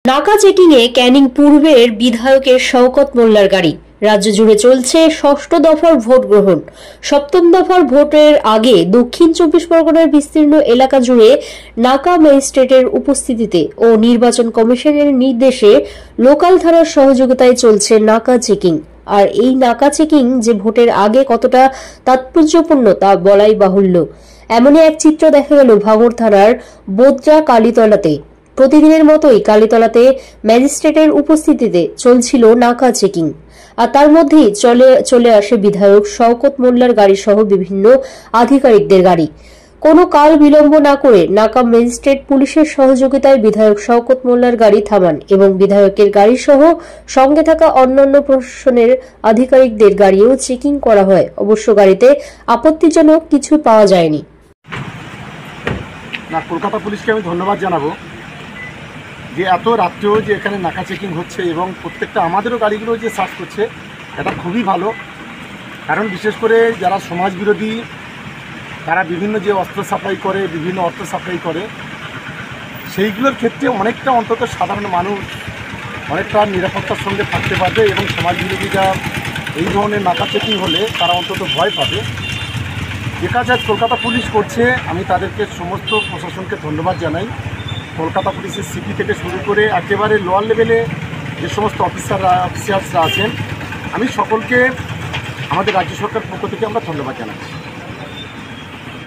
নাকা চেকিংয়ে ক্যানিং পূর্বের বিধায়কের শওকত মোল্লার গাড়ি। রাজ্য জুড়ে চলছে ষষ্ঠ দফার ভোট গ্রহণ। সপ্তম দফার ভোটের আগে দক্ষিণ 24 পরগনার বিস্তীর্ণ এলাকা জুড়ে নাকা ম্যাজিস্ট্রেটের উপস্থিতিতে ও নির্বাচন কমিশনের নির্দেশে লোকাল থানার সহযোগিতায় চলছে নাকা চেকিং। আর এই নাকা চেকিং যে ভোটের আগে কতটা তাৎপর্যপূর্ণ তা বলাই বাহুল্য। এমনই এক চিত্র দেখা গেল ভাঙড় থানার বোদরা কালীতলাতে। প্রতিদিনের মতোই কালীতলাতে ম্যাজিস্ট্রেটের উপস্থিতিতে চলছিল নাকা চেকিং। আর তার মধ্যেই চলে আসে বিধায়ক শওকত মোল্লার গাড়ি সহ বিভিন্ন আধিকারিকদের গাড়ি। কোনো কাল বিলম্ব না করে নাকা ম্যাজিস্ট্রেট পুলিশের সহযোগিতায় বিধায়ক শওকত মোল্লার গাড়ি থামান এবং বিধায়কের গাড়ি সহ সঙ্গে থাকা অন্যান্য প্রশাসনের আধিকারিকদের গাড়িও চেকিং করা হয়। অবশ্য গাড়িতে আপত্তিজনক কিছু পাওয়া যায়নি। না, কলকাতা পুলিশকে আমি ধন্যবাদ জানাবো যে এত রাত্রেও যে এখানে নাকা চেকিং হচ্ছে এবং প্রত্যেকটা আমাদেরও গাড়িগুলো যে সার্চ করছে, এটা খুবই ভালো। কারণ বিশেষ করে যারা সমাজ বিরোধী, তারা বিভিন্ন যে অস্ত্র সাপ্লাই করে, বিভিন্ন অর্থ সাপ্লাই করে, সেইগুলোর ক্ষেত্রে অনেকটা অন্তত সাধারণ মানুষ অনেকটা নিরাপত্তার সঙ্গে থাকতে পারবে এবং সমাজ বিরোধীরা এই ধরনের নাকা চেকিং হলে তারা অন্তত ভয় পাবে। যে কাজ আজ কলকাতা পুলিশ করছে, আমি তাদেরকে সমস্ত প্রশাসনকে ধন্যবাদ জানাই। কলকাতা পুলিশের সিপি থেকে শুরু করে একেবারে লোয়ার লেভেলে যে সমস্ত অফিসার্সরা আছেন, আমি সকলকে আমাদের রাজ্য সরকার পক্ষ থেকে আমরা ধন্যবাদ জানাচ্ছি।